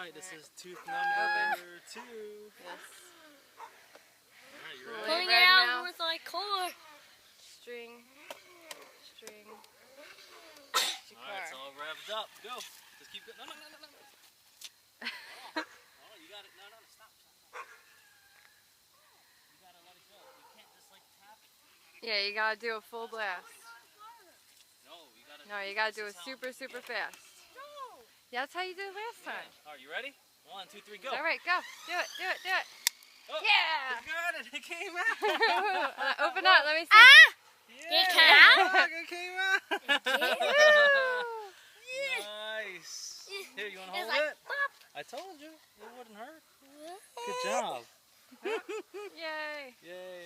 Alright, this is tooth number 2. Yes. Alright, you ready? Pulling it Red out now. with my core. String. Alright, it's all revved up. Go. Just keep going. No. Oh, you got it. No, stop. You gotta let it go. You can't just like tap it. Yeah, you gotta do a full blast. No, You gotta do it super fast. Yeah, that's how you did it last time. Alright, you ready? 1, 2, 3, go. Alright, go. Do it. Oh, Yeah! You got it. It came out. Open up, let me see. Yeah, It came out? It came out. Nice. Here, you want to hold like, it? I told you. It wouldn't hurt. Good job. Yay! Yay.